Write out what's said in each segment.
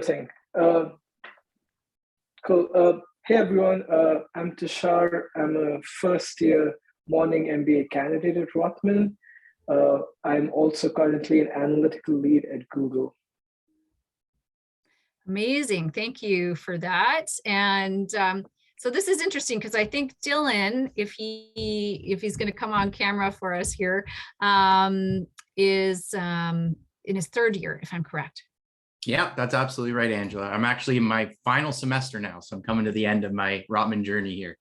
thing. Cool. Hey everyone, I'm Tushar. I'm a first year morning MBA candidate at Rotman. I'm also currently an analytical lead at Google. Amazing. Thank you for that. And so this is interesting because I think Dylan, if he's going to come on camera for us here, is in his third year, if I'm correct. Yeah, that's absolutely right, Angela. I'm actually in my final semester now, so I'm coming to the end of my Rotman journey here.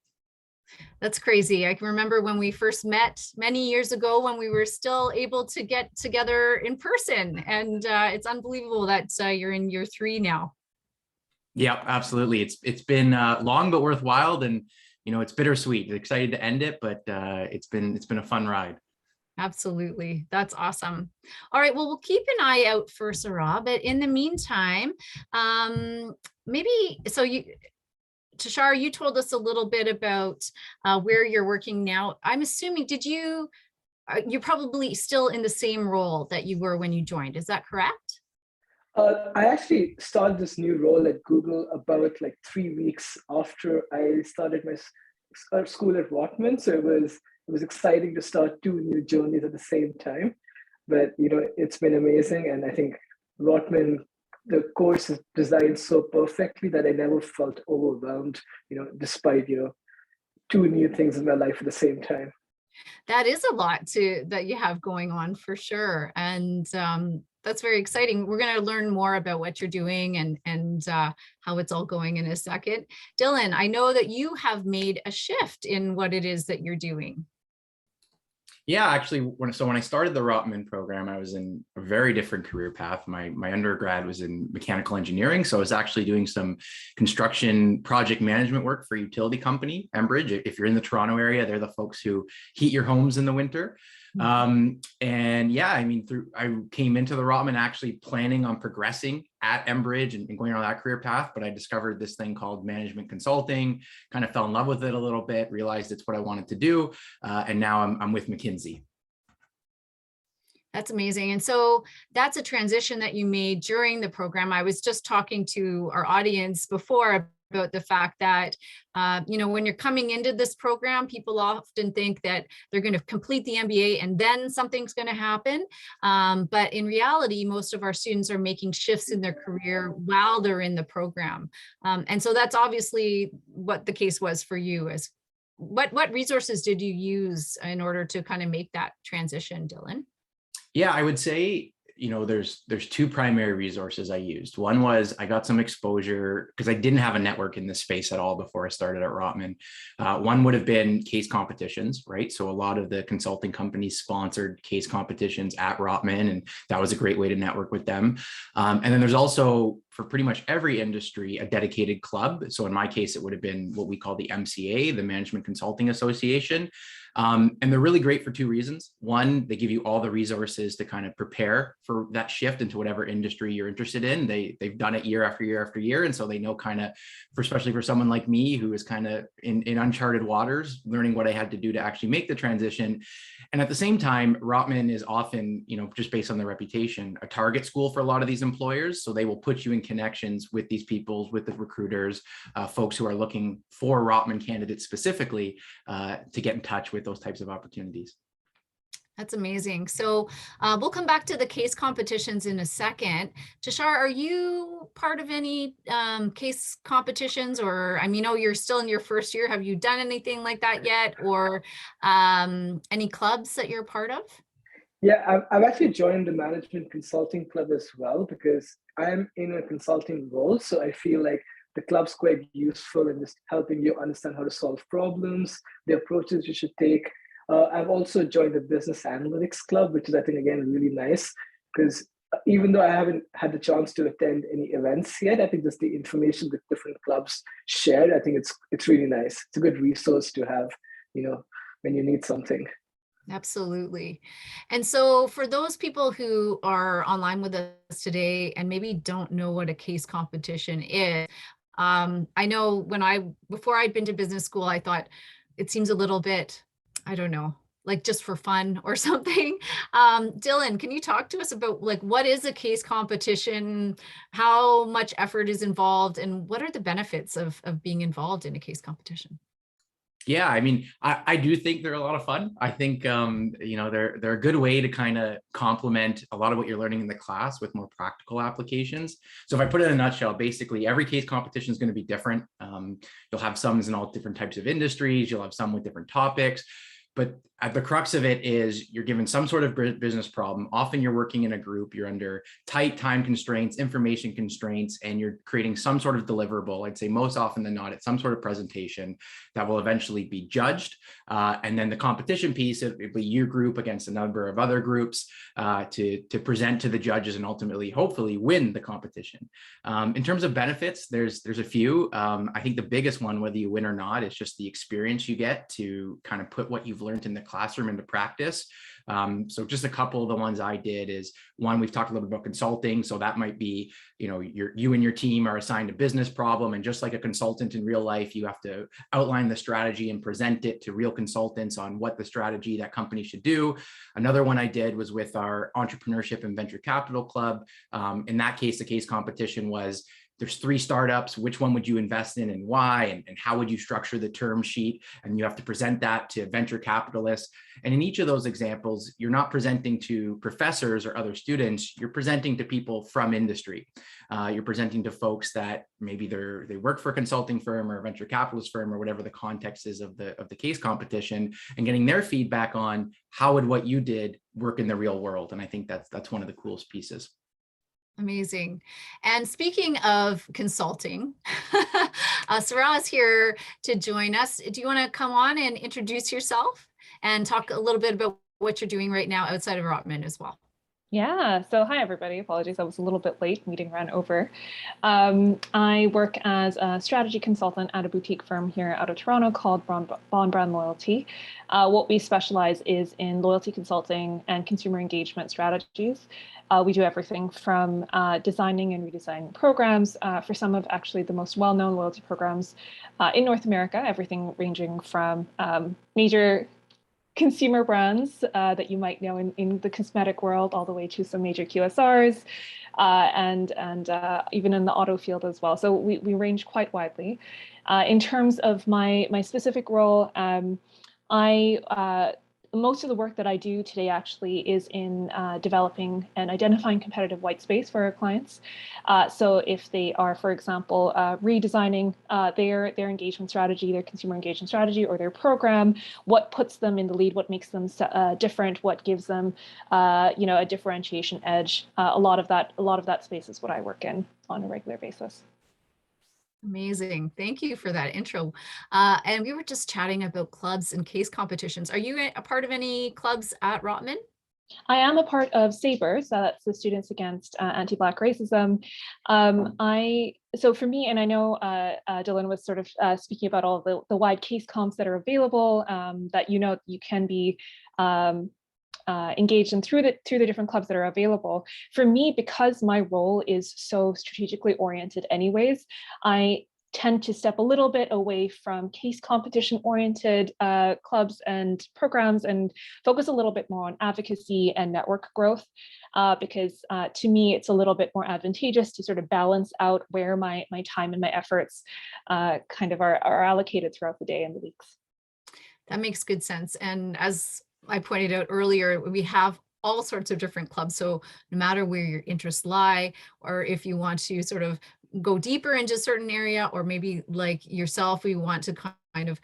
That's crazy. I can remember when we first met many years ago when we were still able to get together in person. And it's unbelievable that you're in year 3 now. Yeah, absolutely. It's been long but worthwhile, and it's bittersweet. Excited to end it, but it's been a fun ride. Absolutely. That's awesome. All right. Well, we'll keep an eye out for Sarah, but in the meantime, Tushar, you told us a little bit about where you're working now. I'm assuming, you're probably still in the same role that you were when you joined. Is that correct? I actually started this new role at Google about 3 weeks after I started my school at Rotman. So it was exciting to start 2 new journeys at the same time. But it's been amazing, and I think Rotman, the course is designed so perfectly that I never felt overwhelmed, despite 2 new things in my life at the same time. That is a lot that you have going on for sure. And that's very exciting. We're going to learn more about what you're doing and how it's all going in a second. Dylan, I know that you have made a shift in what it is that you're doing. Yeah, actually, when I started the Rotman program, I was in a very different career path. My undergrad was in mechanical engineering, so I was actually doing some construction project management work for a utility company, Enbridge. If you're in the Toronto area, they're the folks who heat your homes in the winter. And yeah, I came into the Rotman actually planning on progressing at Enbridge and going on that career path, but I discovered this thing called management consulting, kind of fell in love with it a little bit, realized it's what I wanted to do, and now I'm with McKinsey. That's amazing. And so that's a transition that you made during the program. I was just talking to our audience before about the fact that, when you're coming into this program, people often think that they're going to complete the MBA and then something's going to happen. But in reality, most of our students are making shifts in their career while they're in the program. And so that's obviously what the case was for you. What resources did you use in order to kind of make that transition, Dylan? Yeah, I would say, there's 2 primary resources I used. One was I got some exposure because I didn't have a network in this space at all before I started at Rotman. One would have been case competitions, right? So a lot of the consulting companies sponsored case competitions at Rotman, and that was a great way to network with them. And then there's also, for pretty much every industry, a dedicated club. So in my case, it would have been what we call the MCA, the Management Consulting Association. And they're really great for 2 reasons. One, they give you all the resources to kind of prepare for that shift into whatever industry you're interested in. They've done it year after year after year. And so they know kind of, especially for someone like me, who is kind of in uncharted waters, learning what I had to do to actually make the transition. And at the same time, Rotman is often, just based on their reputation, a target school for a lot of these employers. So they will put you in connections with these people, with the recruiters, folks who are looking for Rotman candidates specifically, to get in touch with those types of opportunities. That's amazing. So we'll come back to the case competitions in a second. Tushar, are you part of any case competitions, or you're still in your first year. Have you done anything like that yet, or any clubs that you're part of? Yeah, I've actually joined the Management Consulting Club as well, because I'm in a consulting role. So I feel like the club's quite useful in just helping you understand how to solve problems, the approaches you should take. I've also joined the Business Analytics Club, which is, I think, again, really nice, because even though I haven't had the chance to attend any events yet, I think just the information that different clubs share, I think it's really nice. It's a good resource to have, when you need something. Absolutely. And so for those people who are online with us today and maybe don't know what a case competition is, I know before I'd been to business school, I thought it seems a little bit, I don't know, like just for fun or something. Dylan, can you talk to us about like what is a case competition, how much effort is involved, and what are the benefits of being involved in a case competition? Yeah, I mean, I do think they're a lot of fun. I think, you know, they're a good way to kind of complement a lot of what you're learning in the class with more practical applications. So if I put it in a nutshell, basically every case competition is going to be different. You'll have some in all different types of industries. You'll have some with different topics. But at the crux of it is you're given some sort of business problem. Often you're working in a group, you're under tight time constraints, information constraints, and you're creating some sort of deliverable. I'd say most often than not, it's some sort of presentation that will eventually be judged. And then the competition piece, it'll be your group against a number of other groups to present to the judges and ultimately, hopefully, win the competition. In terms of benefits, there's a few. I think the biggest one, whether you win or not, is just the experience you get to kind of put what you've learned in the classroom into practice. So just a couple of the ones I did is one, we've talked a little bit about consulting. So that might be, you know, you and your team are assigned a business problem. And just like a consultant in real life, you have to outline the strategy and present it to real consultants on what the strategy that company should do. Another one I did was with our entrepreneurship and venture capital club. In that case, the case competition was, there's 3 startups, which one would you invest in and why, and how would you structure the term sheet? And you have to present that to venture capitalists. And in each of those examples, you're not presenting to professors or other students, you're presenting to people from industry. You're presenting to folks that maybe they work for a consulting firm or a venture capitalist firm or whatever the context is of the case competition, and getting their feedback on how would what you did work in the real world. And I think that's one of the coolest pieces. Amazing. And speaking of consulting, Sarah is here to join us. Do you want to come on and introduce yourself and talk a little bit about what you're doing right now outside of Rotman as well? Yeah, so hi everybody. Apologies, I was a little bit late, meeting ran over. I work as a strategy consultant at a boutique firm here out of Toronto called Bond Brand Loyalty. What we specialize is in loyalty consulting and consumer engagement strategies. We do everything from designing and redesigning programs for some of actually the most well-known loyalty programs in North America, everything ranging from major consumer brands that you might know in the cosmetic world, all the way to some major QSRs and even in the auto field as well. So we range quite widely. In terms of my specific role, most of the work that I do today actually is in developing and identifying competitive white space for our clients. So if they are, for example, redesigning their engagement strategy, their consumer engagement strategy, or their program, what puts them in the lead, what makes them different, what gives them, a differentiation edge. A lot of that space is what I work in on a regular basis. Amazing. Thank you for that intro. And we were just chatting about clubs and case competitions. Are you a part of any clubs at Rotman? I am a part of SABRS, that's the Students Against Anti-Black Racism. So for me, and I know Dylan was sort of speaking about all the wide case comps that are available, that you can be engaged in through the different clubs that are available. For me, because my role is so strategically oriented anyways, I tend to step a little bit away from case competition oriented clubs and programs and focus a little bit more on advocacy and network growth, because to me, it's a little bit more advantageous to sort of balance out where my time and my efforts kind of are allocated throughout the day and the weeks. That makes good sense. And as I pointed out earlier, we have all sorts of different clubs. So no matter where your interests lie, or if you want to sort of go deeper into a certain area, or maybe like yourself, we want to kind of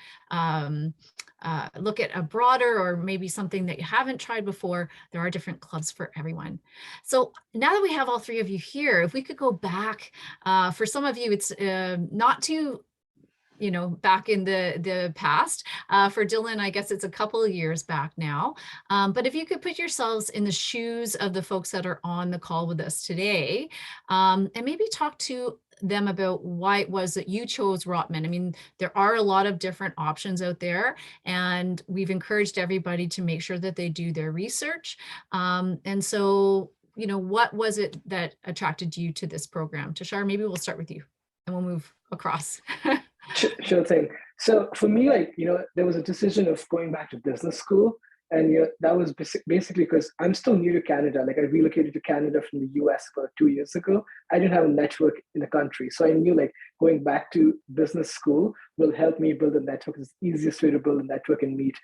look at a broader or maybe something that you haven't tried before, there are different clubs for everyone. So now that we have all 3 of you here, if we could go back, for some of you, it's not too back in the past. For Dylan, I guess it's a couple of years back now. But if you could put yourselves in the shoes of the folks that are on the call with us today, and maybe talk to them about why it was that you chose Rotman. I mean, there are a lot of different options out there, and we've encouraged everybody to make sure that they do their research. And so, what was it that attracted you to this program? Tashar, maybe we'll start with you and we'll move across. Sure thing. So for me, there was a decision of going back to business school. And that was basically because I'm still new to Canada. Like I relocated to Canada from the US about 2 years ago. I didn't have a network in the country. So I knew like going back to business school will help me build a network. It's the easiest way to build a network and meet,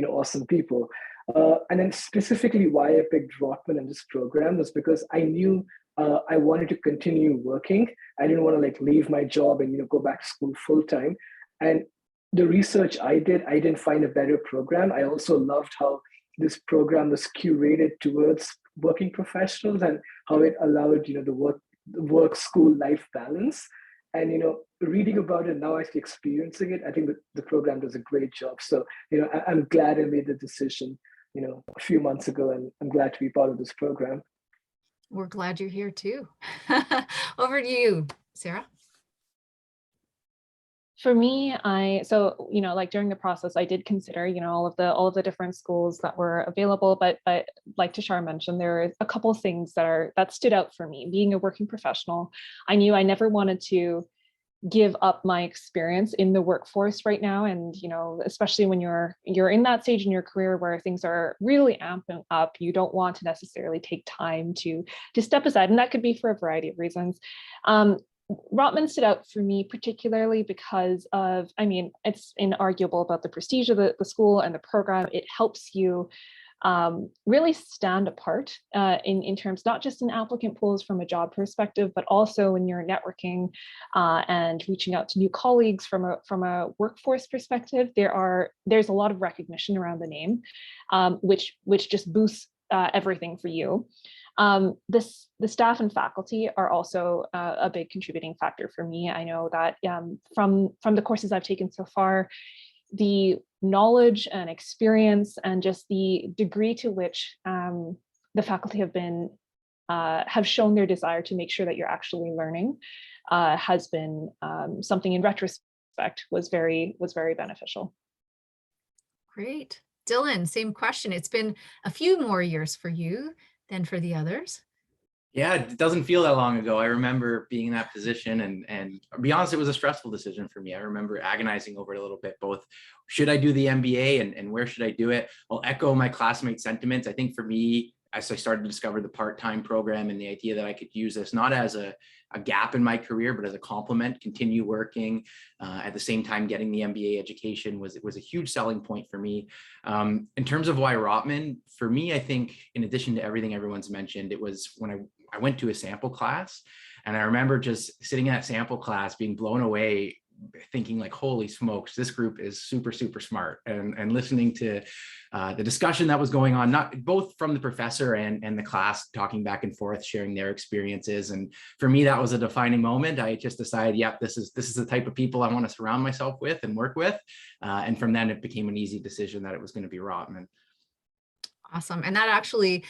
awesome people. And then specifically why I picked Rotman and this program was because I knew I wanted to continue working. I didn't want to like leave my job and go back to school full time. And the research I didn't find a better program. I also loved how this program was curated towards working professionals and how it allowed the work school life balance. And reading about it now, actually experiencing it, I think the program does a great job. So I'm glad I made the decision a few months ago, and I'm glad to be part of this program. We're glad you're here too. Over to you, Sarah. For me, like during the process, I did consider, all of the different schools that were available, but like Tushar mentioned, there are a couple of things that stood out for me. Being a working professional, I knew I never wanted to give up my experience in the workforce right now. And, especially when you're in that stage in your career where things are really amping up, you don't want to necessarily take time to step aside. And that could be for a variety of reasons. Rotman stood out for me particularly because of, it's inarguable about the prestige of the school and the program. It helps you really stand apart in terms, not just in applicant pools from a job perspective, but also in your networking and reaching out to new colleagues from a workforce perspective. There's a lot of recognition around the name, which just boosts everything for you. The staff and faculty are also a big contributing factor for me. I know that from the courses I've taken so far, the knowledge and experience and just the degree to which the faculty have shown their desire to make sure that you're actually learning has been something in retrospect was very beneficial. Great. Dylan, same question. It's been a few more years for you than for the others. Yeah, it doesn't feel that long ago. I remember being in that position, and to be honest, it was a stressful decision for me. I remember agonizing over it a little bit, both should I do the MBA and where should I do it? I'll echo my classmates' sentiments. I think for me, as I started to discover the part-time program and the idea that I could use this not as a gap in my career, but as a complement, continue working at the same time getting the MBA education was a huge selling point for me. In terms of why Rotman, for me, I think in addition to everything everyone's mentioned, it was when I went to a sample class, and I remember just sitting in that sample class being blown away, thinking like, holy smokes, this group is super, super smart, and listening to the discussion that was going on, not both from the professor and the class talking back and forth, sharing their experiences. And for me, that was a defining moment. I just decided, yep, this is the type of people I want to surround myself with and work with. And from then it became an easy decision that it was going to be Rotman. Awesome. And that actually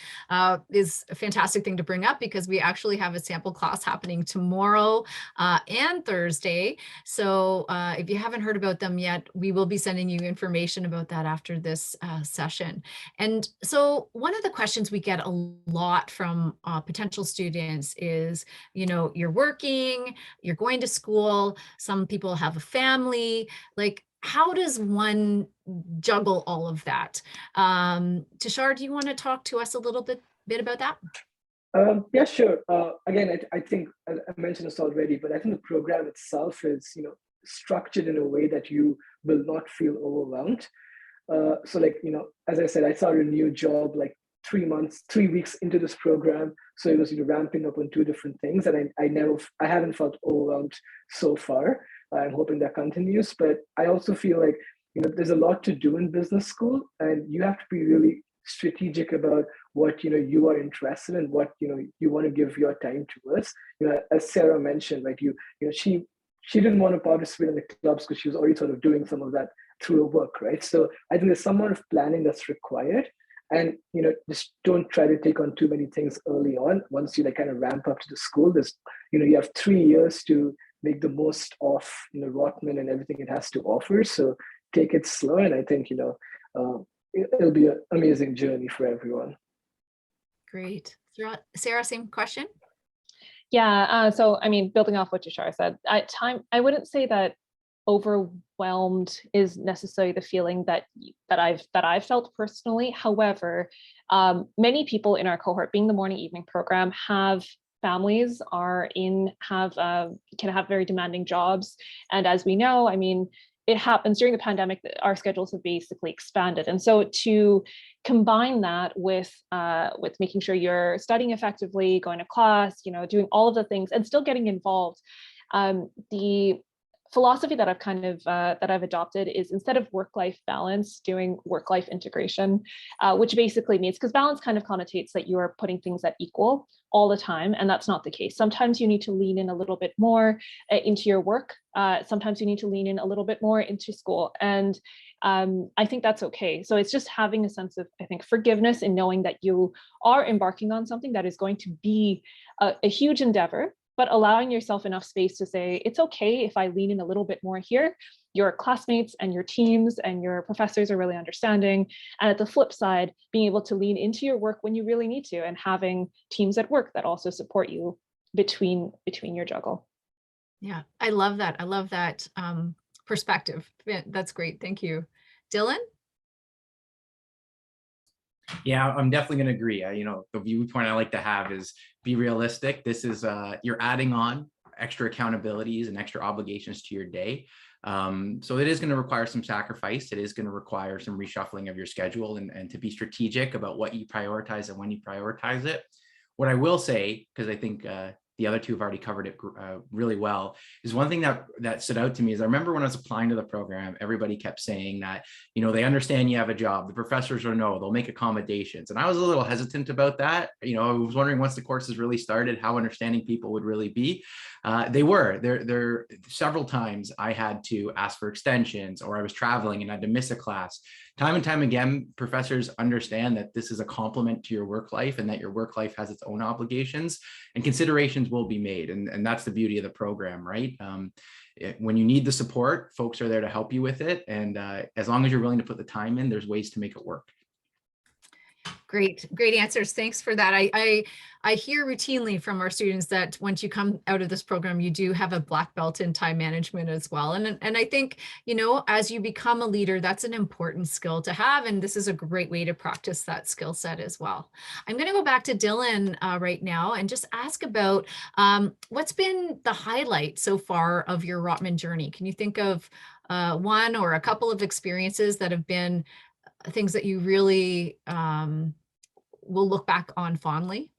is a fantastic thing to bring up, because we actually have a sample class happening tomorrow and Thursday. So if you haven't heard about them yet, we will be sending you information about that after this session. And so one of the questions we get a lot from potential students is, you're working, you're going to school, some people have a family, like, how does one juggle all of that? Tushar, do you want to talk to us a little bit about that? Yeah, sure. Again, I think I mentioned this already, but I think the program itself is, structured in a way that you will not feel overwhelmed. So like, as I said, I started a new job like 3 weeks into this program. So it was, ramping up on 2 different things, and I haven't felt overwhelmed so far. I'm hoping that continues, but I also feel like, there's a lot to do in business school, and you have to be really strategic about what, you are interested in, what, you want to give your time towards. As Sarah mentioned, like she didn't want to participate in the clubs because she was already sort of doing some of that through her work, right? So I think there's some amount of planning that's required. And, just don't try to take on too many things early on. Once you like kind of ramp up to the school, there's, you have 3 years to make the most of, Rotman and everything it has to offer. So take it slow. And I think, it'll be an amazing journey for everyone. Great. Sarah, same question? Yeah. So, building off what Tushar said, I wouldn't say that overwhelmed is necessarily the feeling that I've felt personally. However, many people in our cohort, being the morning evening program, have families, can have very demanding jobs. And as we know, I mean, it happens during the pandemic that our schedules have basically expanded. And so to combine that with making sure you're studying effectively, going to class, doing all of the things and still getting involved, the philosophy that I've adopted is, instead of work-life balance, doing work-life integration, which basically means, because balance kind of connotates that you are putting things at equal all the time, and that's not the case. Sometimes you need to lean in a little bit more into your work. Sometimes you need to lean in a little bit more into school, and I think that's okay. So it's just having a sense of, I think, forgiveness in knowing that you are embarking on something that is going to be a huge endeavor, but allowing yourself enough space to say, it's okay if I lean in a little bit more here. Your classmates and your teams and your professors are really understanding. And at the flip side, being able to lean into your work when you really need to, and having teams at work that also support you between your juggle. Yeah, I love that. I love that perspective. That's great. Thank you. Dylan? Yeah, I'm definitely going to agree. The viewpoint I like to have is be realistic. This is you're adding on extra accountabilities and extra obligations to your day. So it is going to require some sacrifice. It is going to require some reshuffling of your schedule and to be strategic about what you prioritize and when you prioritize it. What I will say, because I think the other two have already covered it really well, is one thing that stood out to me is, I remember when I was applying to the program, everybody kept saying that, they understand you have a job. The professors know, they'll make accommodations. And I was a little hesitant about that. I was wondering, once the courses really started, how understanding people would really be. They were. There several times I had to ask for extensions, or I was traveling and had to miss a class. Time and time again, professors understand that this is a complement to your work life, and that your work life has its own obligations, and considerations will be made. And that's the beauty of the program, right? When you need the support, folks are there to help you with it. And as long as you're willing to put the time in, there's ways to make it work. Great answers. Thanks for that. I hear routinely from our students that once you come out of this program, you do have a black belt in time management as well. And I think, as you become a leader, that's an important skill to have. And this is a great way to practice that skill set as well. I'm going to go back to Dylan right now and just ask about what's been the highlight so far of your Rotman journey. Can you think of one or a couple of experiences that have been things that you really will look back on fondly?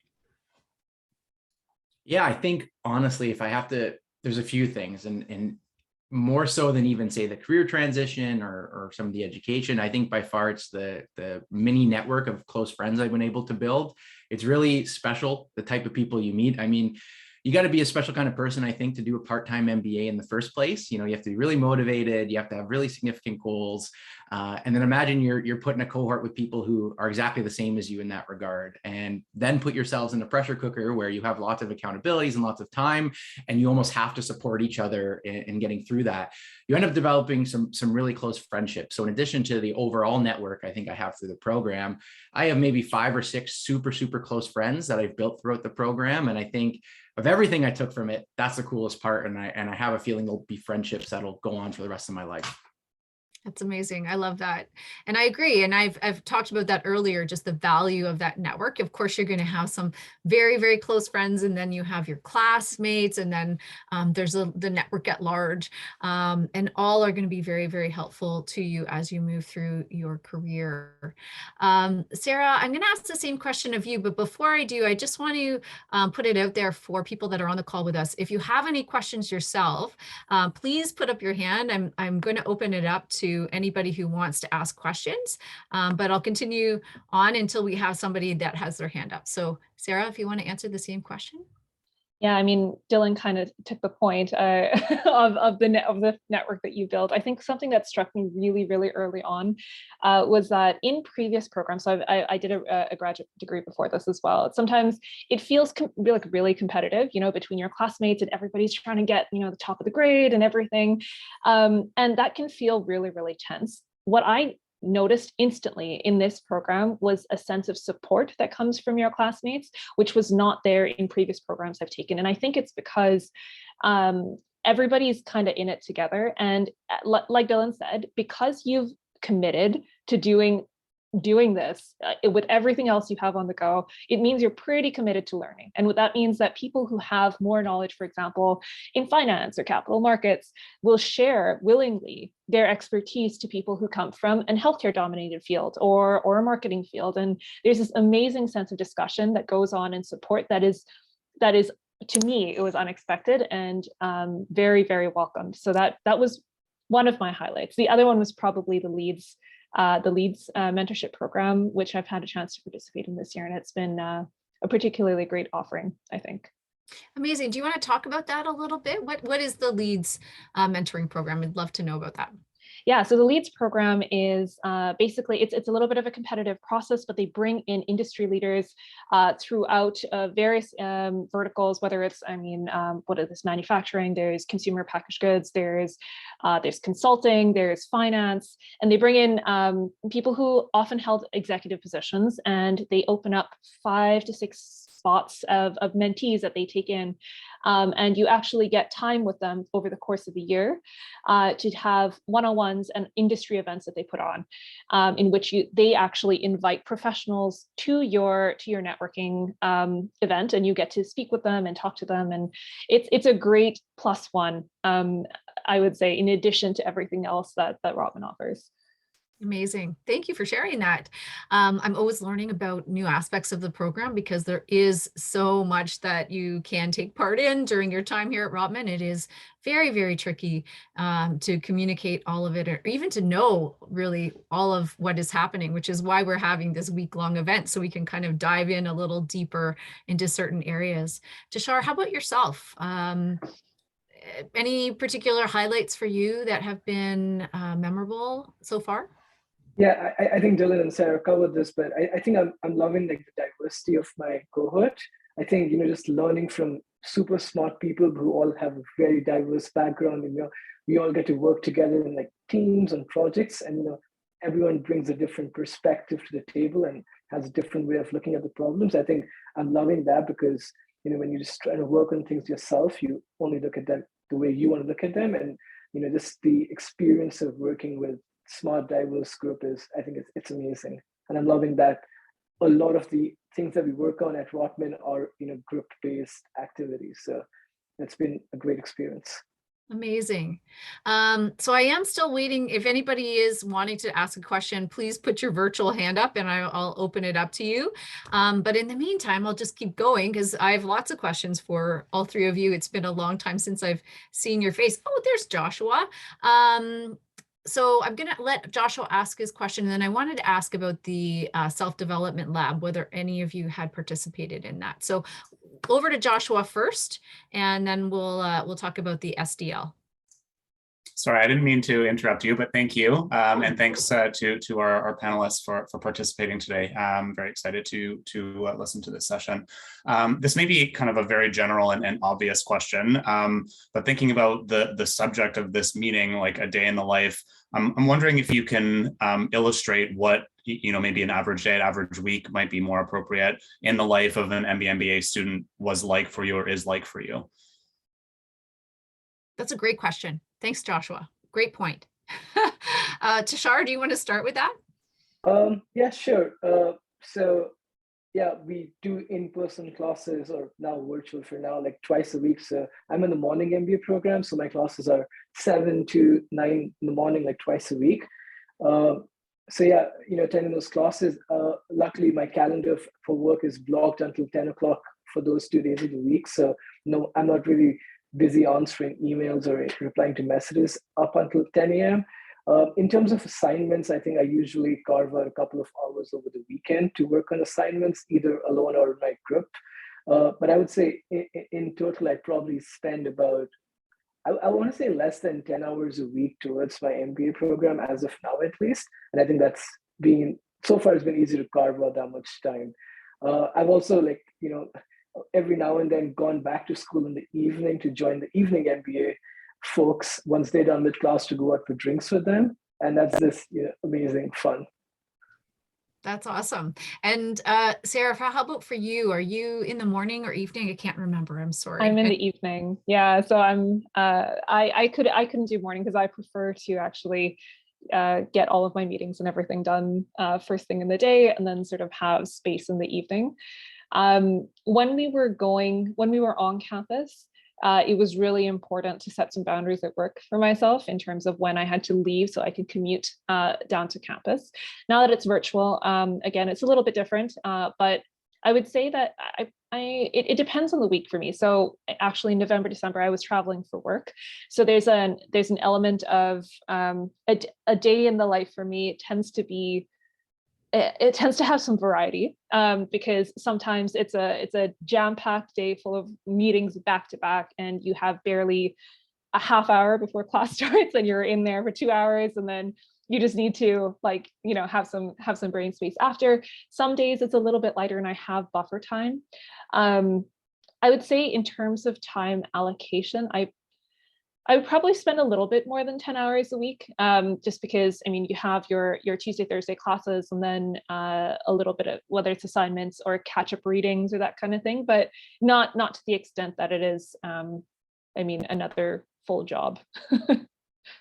Yeah, I think honestly, if I have to, there's a few things, and more so than even say the career transition or some of the education, I think by far it's the mini network of close friends I've been able to build. It's really special, the type of people you meet. I mean, you got to be a special kind of person, I think, to do a part-time MBA in the first place. You have to be really motivated. You have to have really significant goals. And then imagine you're put in a cohort with people who are exactly the same as you in that regard. And then put yourselves in a pressure cooker where you have lots of accountabilities and lots of time, and you almost have to support each other in getting through that. You end up developing some really close friendships. So in addition to the overall network I think I have through the program, I have maybe 5 or 6 super close friends that I've built throughout the program. And I think of everything I took from it, that's the coolest part. And I have a feeling there'll be friendships that'll go on for the rest of my life. That's amazing. I love that. And I agree. And I've talked about that earlier, just the value of that network. Of course, you're going to have some very close friends, and then you have your classmates, and then there's the network at large, and all are going to be very helpful to you as you move through your career. Sarah, I'm going to ask the same question of you, but before I do, I just want to put it out there for people that are on the call with us. If you have any questions yourself, please put up your hand. I'm going to open it up to anybody who wants to ask questions, but I'll continue on until we have somebody that has their hand up. So Sarah, if you want to answer the same question. Yeah, I mean, Dylan kind of took the point of the network that you built. I think something that struck me really early on was that in previous programs, so I did a graduate degree before this as well. Sometimes it feels really competitive, between your classmates, and everybody's trying to get, the top of the grade and everything. And that can feel really tense. What I noticed instantly in this program was a sense of support that comes from your classmates, which was not there in previous programs I've taken. And I think it's because everybody's kind of in it together. And like Dylan said, because you've committed to doing this with everything else you have on the go, it means you're pretty committed to learning. And what that means that people who have more knowledge, for example, in finance or capital markets, will share willingly their expertise to people who come from a healthcare dominated field or a marketing field. And there's this amazing sense of discussion that goes on in support that is, to me, it was unexpected and very, very welcomed. So that was one of my highlights. The other one was probably the Leads mentorship program, which I've had a chance to participate in this year, and it's been a particularly great offering, I think. Amazing. Do you want to talk about that a little bit? What is the Leads mentoring program? I'd love to know about that. Yeah, so the Leads program is basically, it's a little bit of a competitive process, but they bring in industry leaders throughout various verticals, whether it's, what is this, manufacturing, there's consumer packaged goods, there's consulting, there's finance, and they bring in people who often held executive positions, and they open up 5 to 6 spots of mentees that they take in. And you actually get time with them over the course of the year to have one-on-ones and industry events that they put on, in which they actually invite professionals to your networking event, and you get to speak with them and talk to them. And it's a great +1, I would say, in addition to everything else that Rotman offers. Amazing. Thank you for sharing that. I'm always learning about new aspects of the program because there is so much that you can take part in during your time here at Rotman. It is very, very tricky to communicate all of it, or even to know really all of what is happening, which is why we're having this week-long event, so we can kind of dive in a little deeper into certain areas. Tushar, how about yourself? Any particular highlights for you that have been memorable so far? Yeah, I think Dylan and Sarah covered this, but I think I'm loving like the diversity of my cohort. I think, just learning from super smart people who all have a very diverse background, and we all get to work together in like teams and projects, and everyone brings a different perspective to the table and has a different way of looking at the problems. I think I'm loving that because when you just try to work on things yourself, you only look at them the way you want to look at them, and just the experience of working with smart, diverse group is, I think it's amazing. And I'm loving that a lot of the things that we work on at Rotman are, group-based activities. So it's been a great experience. Amazing. So I am still waiting. If anybody is wanting to ask a question, please put your virtual hand up and I'll open it up to you. But in the meantime, I'll just keep going because I have lots of questions for all three of you. It's been a long time since I've seen your face. Oh, there's Joshua. So I'm going to let Joshua ask his question. And then I wanted to ask about the self-development lab, whether any of you had participated in that. So over to Joshua first, and then we'll talk about the SDL. Sorry, I didn't mean to interrupt you, but thank you. And thanks to our panelists for participating today. I'm very excited to listen to this session. This may be kind of a very general and obvious question, but thinking about the subject of this meeting, like a day in the life, I'm wondering if you can illustrate what maybe an average day, an average week might be more appropriate in the life of an MBA student was like for you or is like for you. That's a great question. Thanks, Joshua. Great point. Tushar, do you want to start with that? Yeah, sure. So yeah, we do in-person classes, or now virtual for now, like twice a week. So I'm in the morning MBA program. So my classes are 7 to 9 in the morning, like twice a week. So yeah, attending those classes, luckily my calendar for work is blocked until 10 o'clock for those 2 days of the week. So no, I'm not really busy answering emails or replying to messages up until 10 a.m. In terms of assignments, I think I usually carve out a couple of hours over the weekend to work on assignments, either alone or in my group. But I would say in total, I probably spend about, I want to say less than 10 hours a week towards my MBA program as of now, at least. And I think that's so far it's been easy to carve out that much time. I've also every now and then gone back to school in the evening to join the evening MBA folks once they're done with class to go out for drinks with them. And that's just amazing fun. That's awesome. And Sarah, how about for you? Are you in the morning or evening? I can't remember. I'm sorry. I'm in the evening. Yeah, so I'm I couldn't do morning because I prefer to actually get all of my meetings and everything done first thing in the day, and then sort of have space in the evening. When we were on campus, it was really important to set some boundaries at work for myself in terms of when I had to leave so I could commute down to campus. Now that it's virtual, again, it's a little bit different, but I would say that it depends on the week for me. So actually November, December, I was traveling for work. So there's an element of a day in the life for me tends to have some variety, because sometimes it's a jam-packed day full of meetings back to back, and you have barely a half hour before class starts, and you're in there for 2 hours, and then you just need to have some brain space after. Some days it's a little bit lighter and I have buffer time. I would say in terms of time allocation, I would probably spend a little bit more than 10 hours a week, just because, I mean, you have your Tuesday, Thursday classes, and then a little bit of whether it's assignments or catch-up readings or that kind of thing, but not to the extent that it is, another full job.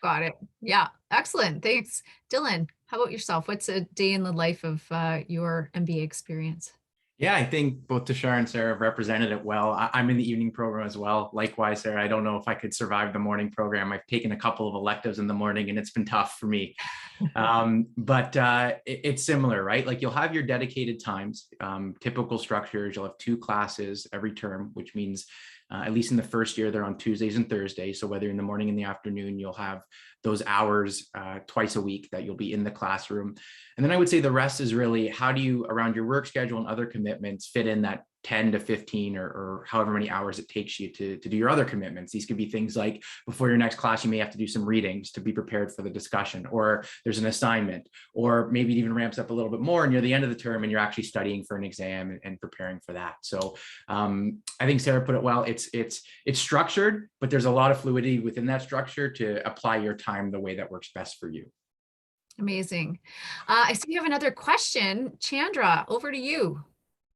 Got it. Yeah, excellent. Thanks. Dylan, how about yourself? What's a day in the life of your MBA experience? Yeah, I think both Tushar and Sarah have represented it well. I'm in the evening program as well. Likewise, Sarah, I don't know if I could survive the morning program. I've taken a couple of electives in the morning and it's been tough for me. But it's similar, right? Like you'll have your dedicated times, typical structures. You'll have 2 classes every term, which means at least in the first year, they're on Tuesdays and Thursdays. So whether in the morning and the afternoon, you'll have those hours twice a week that you'll be in the classroom. And then I would say the rest is really how do you, around your work schedule and other commitments, fit in that 10 to 15 or however many hours it takes you to do your other commitments. These could be things like before your next class, you may have to do some readings to be prepared for the discussion, or there's an assignment, or maybe it even ramps up a little bit more near the end of the term and you're actually studying for an exam and preparing for that. So I think Sarah put it well. It's structured, but there's a lot of fluidity within that structure to apply your time the way that works best for you. Amazing. I see you have another question. Chandra, over to you.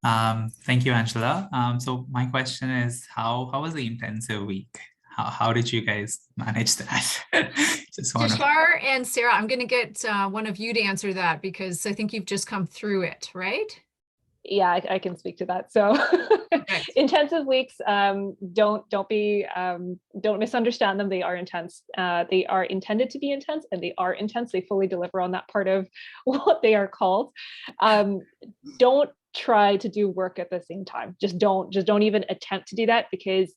Thank you, Angela. So my question is, how was the intensive week? How did you guys manage that? Tushar and Sarah, I'm going to get one of you to answer that because I think you've just come through it, right? Yeah, I can speak to that. So okay. Intensive weeks, don't misunderstand them. They are intense. They are intended to be intense, and they are intense. They fully deliver on that part of what they are called. Don't try to do work at the same time. Just don't even attempt to do that, because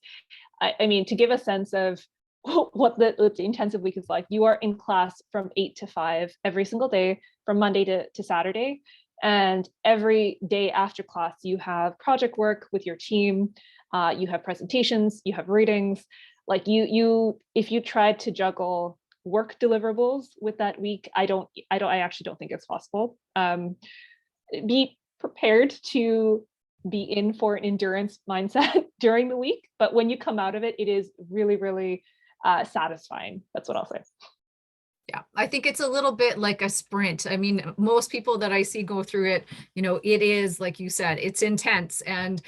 I mean, to give a sense of what the intensive week is like, you are in class from 8 to 5 every single day, from Monday to Saturday. And every day after class, you have project work with your team, you have presentations, you have readings. Like if you tried to juggle work deliverables with that week, I actually don't think it's possible. Be prepared to be in for an endurance mindset during the week, but when you come out of it, it is really, really satisfying. That's what I'll say. Yeah, I think it's a little bit like a sprint. I mean, most people that I see go through it, it is, like you said, it's intense, and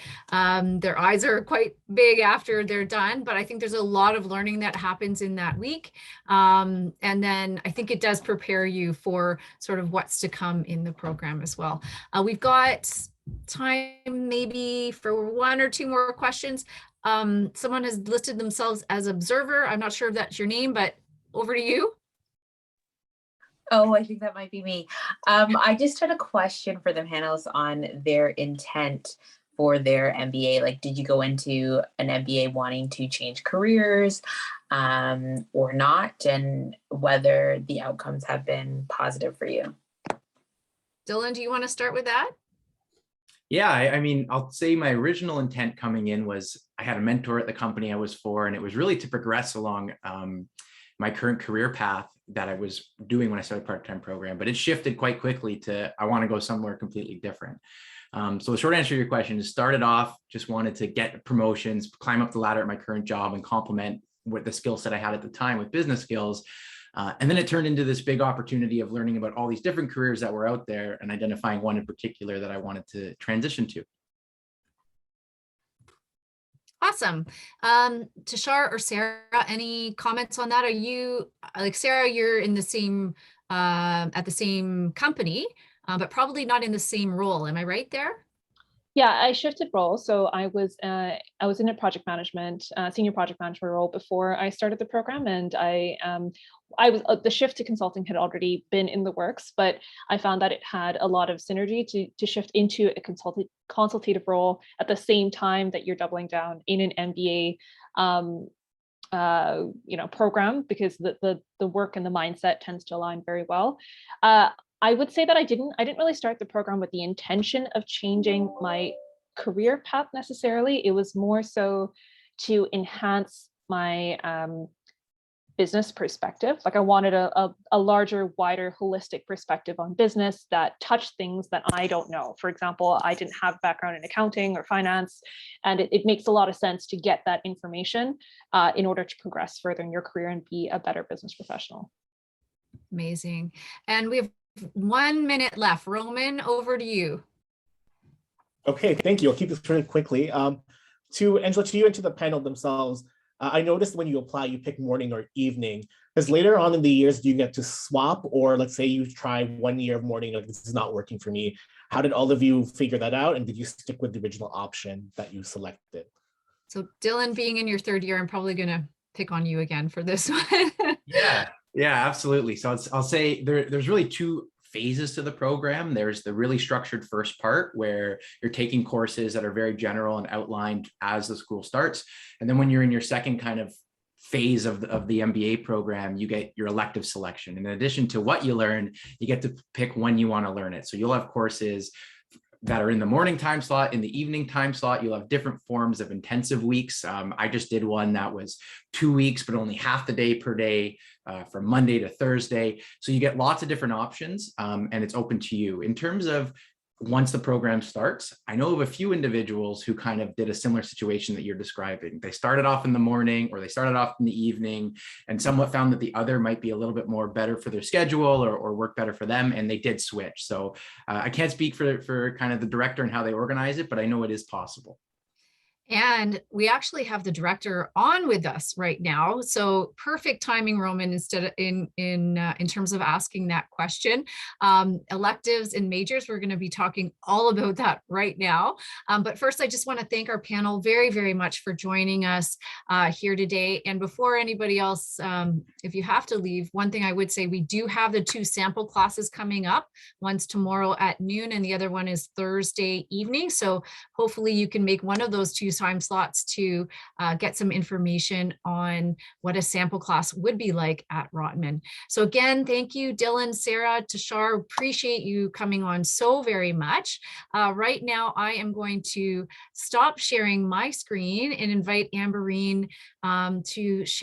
their eyes are quite big after they're done. But I think there's a lot of learning that happens in that week. And then I think it does prepare you for sort of what's to come in the program as well. We've got time maybe for 1 or 2 more questions. Someone has listed themselves as observer. I'm not sure if that's your name, but over to you. Oh, I think that might be me. I just had a question for the panelists on their intent for their MBA. Like, did you go into an MBA wanting to change careers or not, and whether the outcomes have been positive for you? Dylan, do you want to start with that? Yeah, I mean, I'll say my original intent coming in was I had a mentor at the company I was for, and it was really to progress along my current career path that I was doing when I started part-time program, but it shifted quite quickly to, I want to go somewhere completely different. So the short answer to your question is, started off, just wanted to get promotions, climb up the ladder at my current job and complement what the skill set I had at the time with business skills. And then it turned into this big opportunity of learning about all these different careers that were out there and identifying one in particular that I wanted to transition to. Awesome. Tashar or Sarah, any comments on that? Are you, like Sarah, you're in the same, at the same company, but probably not in the same role. Am I right there? Yeah, I shifted roles. So I was in a project management, senior project management role before I started the program, and I was the shift to consulting had already been in the works, but I found that it had a lot of synergy to shift into a consultative role at the same time that you're doubling down in an MBA program, because the work and the mindset tends to align very well. I would say that I didn't really start the program with the intention of changing my career path necessarily. It was more so to enhance my business perspective. Like I wanted a larger, wider, holistic perspective on business that touched things that I don't know. For example, I didn't have background in accounting or finance, and it makes a lot of sense to get that information in order to progress further in your career and be a better business professional. Amazing. And we have 1 minute left. Roman, over to you. Okay, thank you. I'll keep this really quickly. To Angela, to you and to the panel themselves, I noticed when you apply, you pick morning or evening, because later on in the years, do you get to swap? Or let's say you try 1 year of morning, like this is not working for me. How did all of you figure that out? And did you stick with the original option that you selected? So Dylan, being in your 3rd year, I'm probably going to pick on you again for this one. Yeah, absolutely. So I'll say there's really 2 phases to the program. There's the really structured first part where you're taking courses that are very general and outlined as the school starts. And then when you're in your second kind of phase of the MBA program, you get your elective selection. In addition to what you learn, you get to pick when you want to learn it. So you'll have courses that are in the morning time slot, in the evening time slot. You'll have different forms of intensive weeks. I just did one that was 2 weeks, but only half the day per day, from Monday to Thursday. So you get lots of different options, and it's open to you. In terms of once the program starts, I know of a few individuals who kind of did a similar situation that you're describing. They started off in the morning or they started off in the evening and somewhat found that the other might be a little bit more better for their schedule or work better for them, and they did switch. So I can't speak for kind of the director and how they organize it, but I know it is possible. And we actually have the director on with us right now. So perfect timing, Roman, instead of in terms of asking that question. Electives and majors, we're going to be talking all about that right now. But first, I just want to thank our panel very, very much for joining us here today. And before anybody else, if you have to leave, one thing I would say, we do have the 2 sample classes coming up. One's tomorrow at noon and the other one is Thursday evening. So hopefully you can make one of those 2 time slots to get some information on what a sample class would be like at Rotman. So again, thank you, Dylan, Sarah, Tashar, appreciate you coming on so very much. Right now, I am going to stop sharing my screen and invite Amberine to share